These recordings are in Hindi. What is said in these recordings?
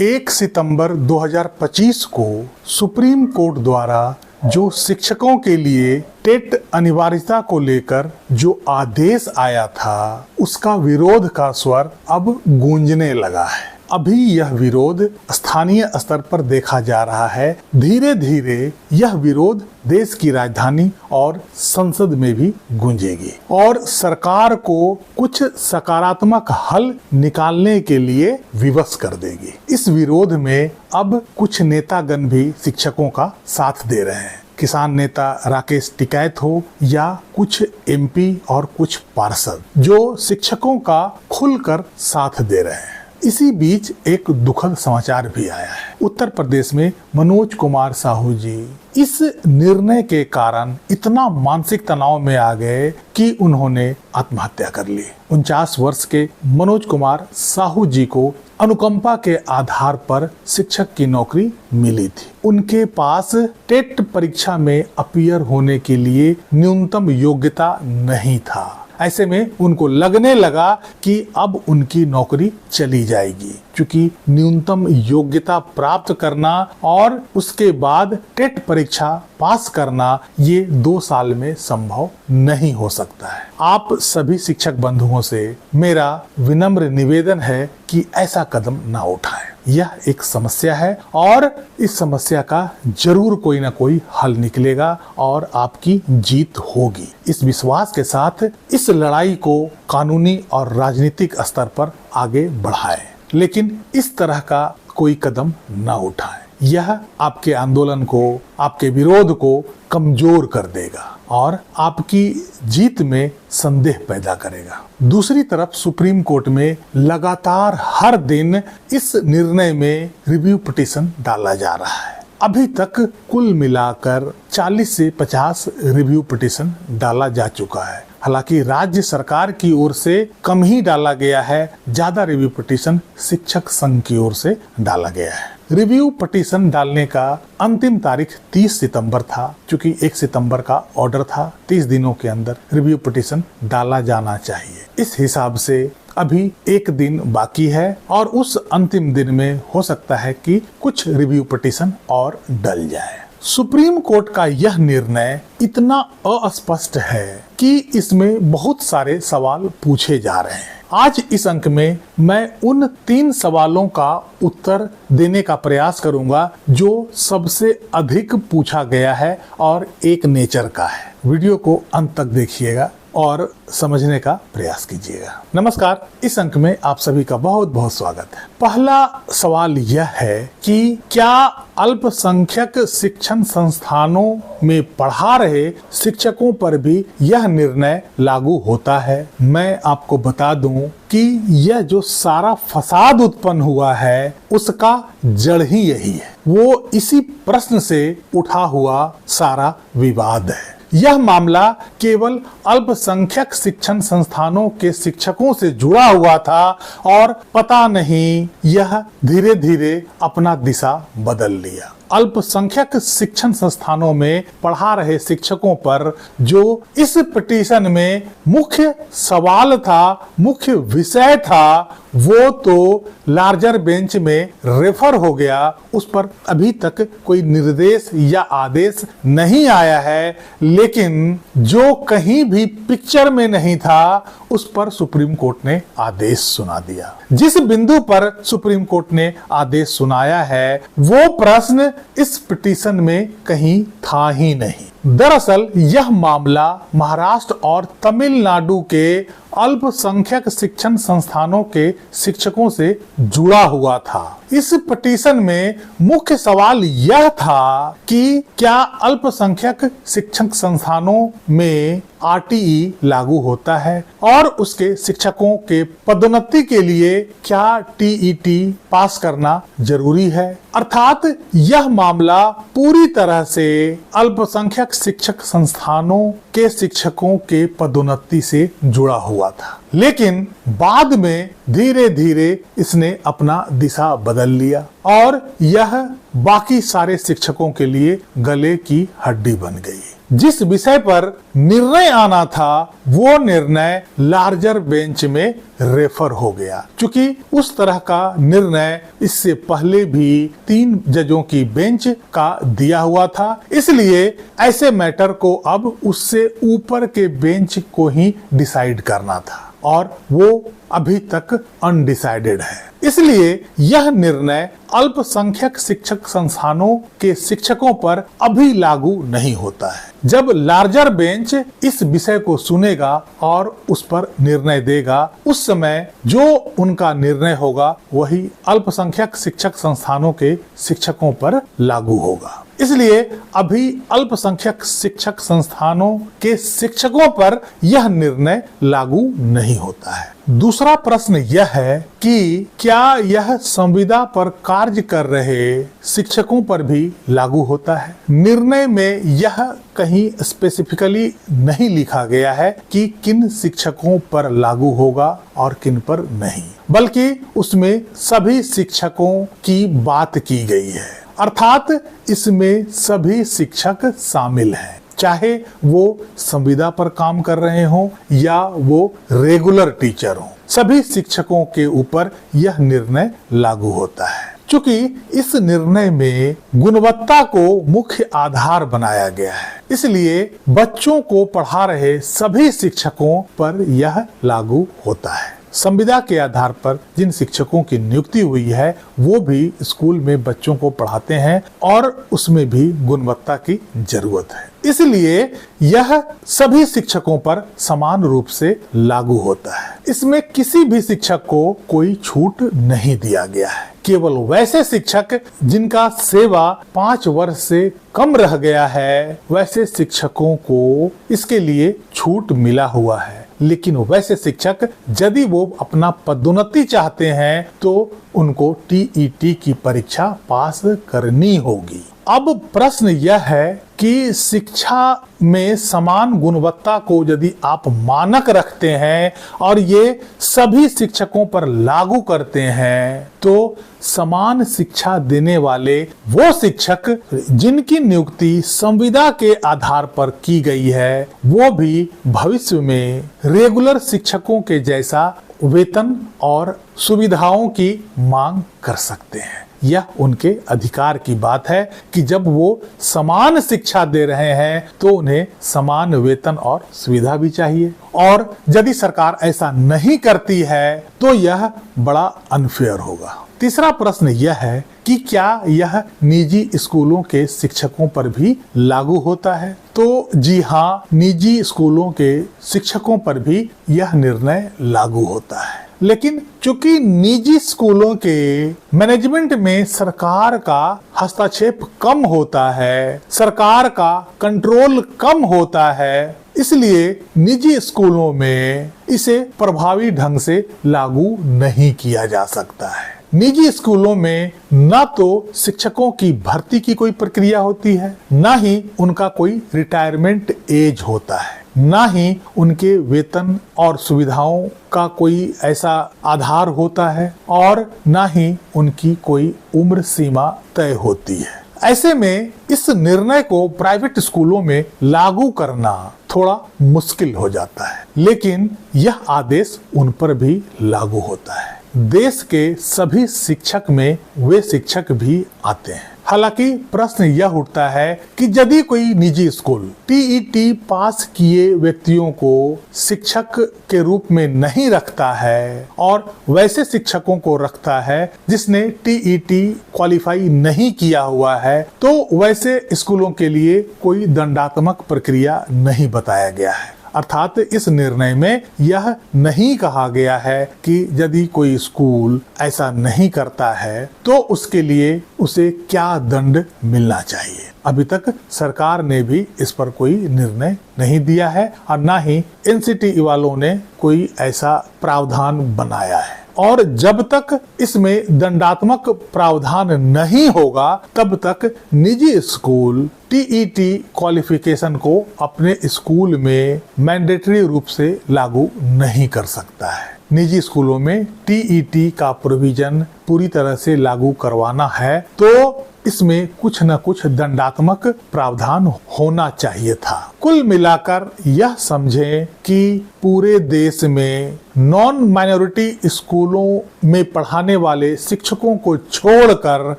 1 सितंबर 2025 को सुप्रीम कोर्ट द्वारा जो शिक्षकों के लिए टेट अनिवार्यता को लेकर जो आदेश आया था, उसका विरोध का स्वर अब गूंजने लगा है। अभी यह विरोध स्थानीय स्तर पर देखा जा रहा है। धीरे धीरे यह विरोध देश की राजधानी और संसद में भी गूंजेगी और सरकार को कुछ सकारात्मक हल निकालने के लिए विवश कर देगी। इस विरोध में अब कुछ नेतागण भी शिक्षकों का साथ दे रहे हैं। किसान नेता राकेश टिकैत हो या कुछ एमपी और कुछ पार्षद जो शिक्षकों का खुलकर साथ दे रहे हैं। इसी बीच एक दुखद समाचार भी आया है। उत्तर प्रदेश में मनोज कुमार साहू जी इस निर्णय के कारण इतना मानसिक तनाव में आ गए कि उन्होंने आत्महत्या कर ली। 49 वर्ष के मनोज कुमार साहू जी को अनुकंपा के आधार पर शिक्षक की नौकरी मिली थी। उनके पास टेट परीक्षा में अपीयर होने के लिए न्यूनतम योग्यता नहीं था। ऐसे में उनको लगने लगा कि अब उनकी नौकरी चली जाएगी, क्योंकि न्यूनतम योग्यता प्राप्त करना और उसके बाद टेट परीक्षा पास करना ये 2 साल में संभव नहीं हो सकता है। आप सभी शिक्षक बंधुओं से मेरा विनम्र निवेदन है कि ऐसा कदम ना उठाएं। यह एक समस्या है और इस समस्या का जरूर कोई ना कोई हल निकलेगा और आपकी जीत होगी। इस विश्वास के साथ इस लड़ाई को कानूनी और राजनीतिक स्तर पर आगे बढ़ाएं, लेकिन इस तरह का कोई कदम ना उठाएं। यह आपके आंदोलन को, आपके विरोध को कमजोर कर देगा और आपकी जीत में संदेह पैदा करेगा। दूसरी तरफ सुप्रीम कोर्ट में लगातार हर दिन इस निर्णय में रिव्यू पिटीशन डाला जा रहा है। अभी तक कुल मिलाकर 40 से 50 रिव्यू पिटीशन डाला जा चुका है। हालांकि राज्य सरकार की ओर से कम ही डाला गया है, ज्यादा रिव्यू पिटीशन शिक्षक संघ की ओर से डाला गया है। रिव्यू पिटीशन डालने का अंतिम तारीख 30 सितंबर था। चूंकि 1 सितंबर का ऑर्डर था, 30 दिनों के अंदर रिव्यू पिटीशन डाला जाना चाहिए। इस हिसाब से अभी 1 दिन बाकी है और उस अंतिम दिन में हो सकता है कि कुछ रिव्यू पिटीशन और डल जाए। सुप्रीम कोर्ट का यह निर्णय इतना अस्पष्ट है कि इसमें बहुत सारे सवाल पूछे जा रहे हैं। आज इस अंक में मैं उन 3 सवालों का उत्तर देने का प्रयास करूंगा जो सबसे अधिक पूछा गया है और एक नेचर का है। वीडियो को अंत तक देखिएगा और समझने का प्रयास कीजिएगा। नमस्कार, इस अंक में आप सभी का बहुत बहुत स्वागत है। पहला सवाल यह है कि क्या अल्पसंख्यक शिक्षण संस्थानों में पढ़ा रहे शिक्षकों पर भी यह निर्णय लागू होता है? मैं आपको बता दूं कि यह जो सारा फसाद उत्पन्न हुआ है उसका जड़ ही यही है। वो इसी प्रश्न से उठा हुआ सारा विवाद है। यह मामला केवल अल्पसंख्यक शिक्षण संस्थानों के शिक्षकों से जुड़ा हुआ था और पता नहीं यह धीरे धीरे अपना दिशा बदल लिया। अल्पसंख्यक शिक्षण संस्थानों में पढ़ा रहे शिक्षकों पर जो इस पिटीशन में मुख्य सवाल था, मुख्य विषय था, वो तो लार्जर बेंच में रेफर हो गया। उस पर अभी तक कोई निर्देश या आदेश नहीं आया है, लेकिन जो कहीं भी पिक्चर में नहीं था उस पर सुप्रीम कोर्ट ने आदेश सुना दिया। जिस बिंदु पर सुप्रीम कोर्ट ने आदेश सुनाया है वो प्रश्न इस पिटीशन में कहीं था ही नहीं। दरअसल यह मामला महाराष्ट्र और तमिलनाडु के अल्पसंख्यक शिक्षण संस्थानों के शिक्षकों से जुड़ा हुआ था। इस पिटीशन में मुख्य सवाल यह था कि क्या अल्पसंख्यक शिक्षण संस्थानों में आरटीई लागू होता है और उसके शिक्षकों के पदोन्नति के लिए क्या टीईटी पास करना जरूरी है। अर्थात यह मामला पूरी तरह से अल्पसंख्यक शिक्षक संस्थानों के शिक्षकों के पदोन्नति से जुड़ा हुआ था, लेकिन बाद में धीरे धीरे इसने अपना दिशा बदल लिया और यह बाकी सारे शिक्षकों के लिए गले की हड्डी बन गई। जिस विषय पर निर्णय आना था वो निर्णय लार्जर बेंच में रेफर हो गया। क्योंकि उस तरह का निर्णय इससे पहले भी 3 जजों की बेंच का दिया हुआ था, इसलिए ऐसे मैटर को अब उससे ऊपर के बेंच को ही डिसाइड करना था और वो अभी तक अनडिसाइडेड है। इसलिए यह निर्णय अल्पसंख्यक शिक्षक संस्थानों के शिक्षकों पर अभी लागू नहीं होता है। जब लार्जर बेंच इस विषय को सुनेगा और उस पर निर्णय देगा, उस समय जो उनका निर्णय होगा वही अल्पसंख्यक शिक्षक संस्थानों के शिक्षकों पर लागू होगा। इसलिए अभी अल्पसंख्यक शिक्षक संस्थानों के शिक्षकों पर यह निर्णय लागू नहीं होता है। दूसरा प्रश्न यह है कि क्या यह संविदा पर कार्य कर रहे शिक्षकों पर भी लागू होता है। निर्णय में यह कहीं स्पेसिफिकली नहीं लिखा गया है कि किन शिक्षकों पर लागू होगा और किन पर नहीं, बल्कि उसमें सभी शिक्षकों की बात की गई है, अर्थात इसमें सभी शिक्षक शामिल हैं, चाहे वो संविदा पर काम कर रहे हों या वो रेगुलर टीचर हों। सभी शिक्षकों के ऊपर यह निर्णय लागू होता है। चूंकि इस निर्णय में गुणवत्ता को मुख्य आधार बनाया गया है, इसलिए बच्चों को पढ़ा रहे सभी शिक्षकों पर यह लागू होता है। संविदा के आधार पर जिन शिक्षकों की नियुक्ति हुई है वो भी स्कूल में बच्चों को पढ़ाते हैं और उसमें भी गुणवत्ता की जरूरत है, इसलिए यह सभी शिक्षकों पर समान रूप से लागू होता है। इसमें किसी भी शिक्षक को कोई छूट नहीं दिया गया है। केवल वैसे शिक्षक जिनका सेवा 5 वर्ष से कम रह गया है, वैसे शिक्षकों को इसके लिए छूट मिला हुआ है। लेकिन वैसे शिक्षक यदि वो अपना पदोन्नति चाहते हैं तो उनको टीईटी की परीक्षा पास करनी होगी। अब प्रश्न यह है कि शिक्षा में समान गुणवत्ता को यदि आप मानक रखते हैं और ये सभी शिक्षकों पर लागू करते हैं, तो समान शिक्षा देने वाले वो शिक्षक जिनकी नियुक्ति संविदा के आधार पर की गई है, वो भी भविष्य में रेगुलर शिक्षकों के जैसा वेतन और सुविधाओं की मांग कर सकते हैं। यह उनके अधिकार की बात है कि जब वो समान शिक्षा दे रहे हैं तो उन्हें समान वेतन और सुविधा भी चाहिए, और यदि सरकार ऐसा नहीं करती है तो यह बड़ा अनफेयर होगा। तीसरा प्रश्न यह है कि क्या यह निजी स्कूलों के शिक्षकों पर भी लागू होता है। तो जी हाँ, निजी स्कूलों के शिक्षकों पर भी यह निर्णय लागू होता है। लेकिन चूंकि निजी स्कूलों के मैनेजमेंट में सरकार का हस्तक्षेप कम होता है, सरकार का कंट्रोल कम होता है, इसलिए निजी स्कूलों में इसे प्रभावी ढंग से लागू नहीं किया जा सकता है। निजी स्कूलों में न तो शिक्षकों की भर्ती की कोई प्रक्रिया होती है, न ही उनका कोई रिटायरमेंट एज होता है, न ही उनके वेतन और सुविधाओं का कोई ऐसा आधार होता है, और न ही उनकी कोई उम्र सीमा तय होती है। ऐसे में इस निर्णय को प्राइवेट स्कूलों में लागू करना थोड़ा मुश्किल हो जाता है, लेकिन यह आदेश उन पर भी लागू होता है। देश के सभी शिक्षक में वे शिक्षक भी आते हैं। हालांकि प्रश्न यह उठता है कि यदि कोई निजी स्कूल टीईटी पास किए व्यक्तियों को शिक्षक के रूप में नहीं रखता है और वैसे शिक्षकों को रखता है जिसने टीईटी क्वालिफाई नहीं किया हुआ है, तो वैसे स्कूलों के लिए कोई दंडात्मक प्रक्रिया नहीं बताया गया है। अर्थात इस निर्णय में यह नहीं कहा गया है कि यदि कोई स्कूल ऐसा नहीं करता है तो उसके लिए उसे क्या दंड मिलना चाहिए। अभी तक सरकार ने भी इस पर कोई निर्णय नहीं दिया है और ना ही एनसीटी वालों ने कोई ऐसा प्रावधान बनाया है। और जब तक इसमें दंडात्मक प्रावधान नहीं होगा तब तक निजी स्कूल टीईटी क्वालिफिकेशन को अपने स्कूल में मैंडेटरी रूप से लागू नहीं कर सकता है। निजी स्कूलों में टीईटी का प्रोविजन पूरी तरह से लागू करवाना है तो इसमें कुछ न कुछ दंडात्मक प्रावधान होना चाहिए था। कुल मिलाकर यह समझें कि पूरे देश में नॉन माइनॉरिटी स्कूलों में पढ़ाने वाले शिक्षकों को छोड़कर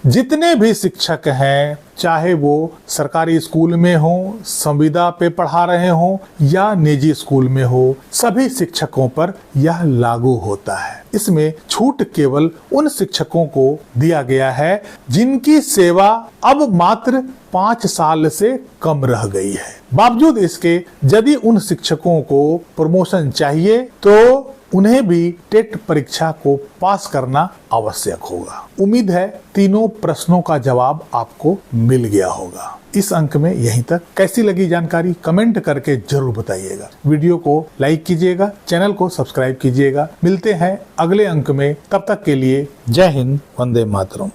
जितने भी शिक्षक हैं, चाहे वो सरकारी स्कूल में हो, संविदा पे पढ़ा रहे हो या निजी स्कूल में हो, सभी शिक्षकों पर यह लागू होता है। इसमें छूट केवल उन शिक्षकों को दिया गया है जिनकी सेवा अब मात्र 5 साल से कम रह गई है। बावजूद इसके यदि उन शिक्षकों को प्रमोशन चाहिए तो उन्हें भी टेट परीक्षा को पास करना आवश्यक होगा। उम्मीद है तीनों प्रश्नों का जवाब आपको मिल गया होगा। इस अंक में यहीं तक। कैसी लगी जानकारी कमेंट करके जरूर बताइएगा। वीडियो को लाइक कीजिएगा, चैनल को सब्सक्राइब कीजिएगा। मिलते हैं अगले अंक में, तब तक के लिए जय हिंद, वंदे मातरम।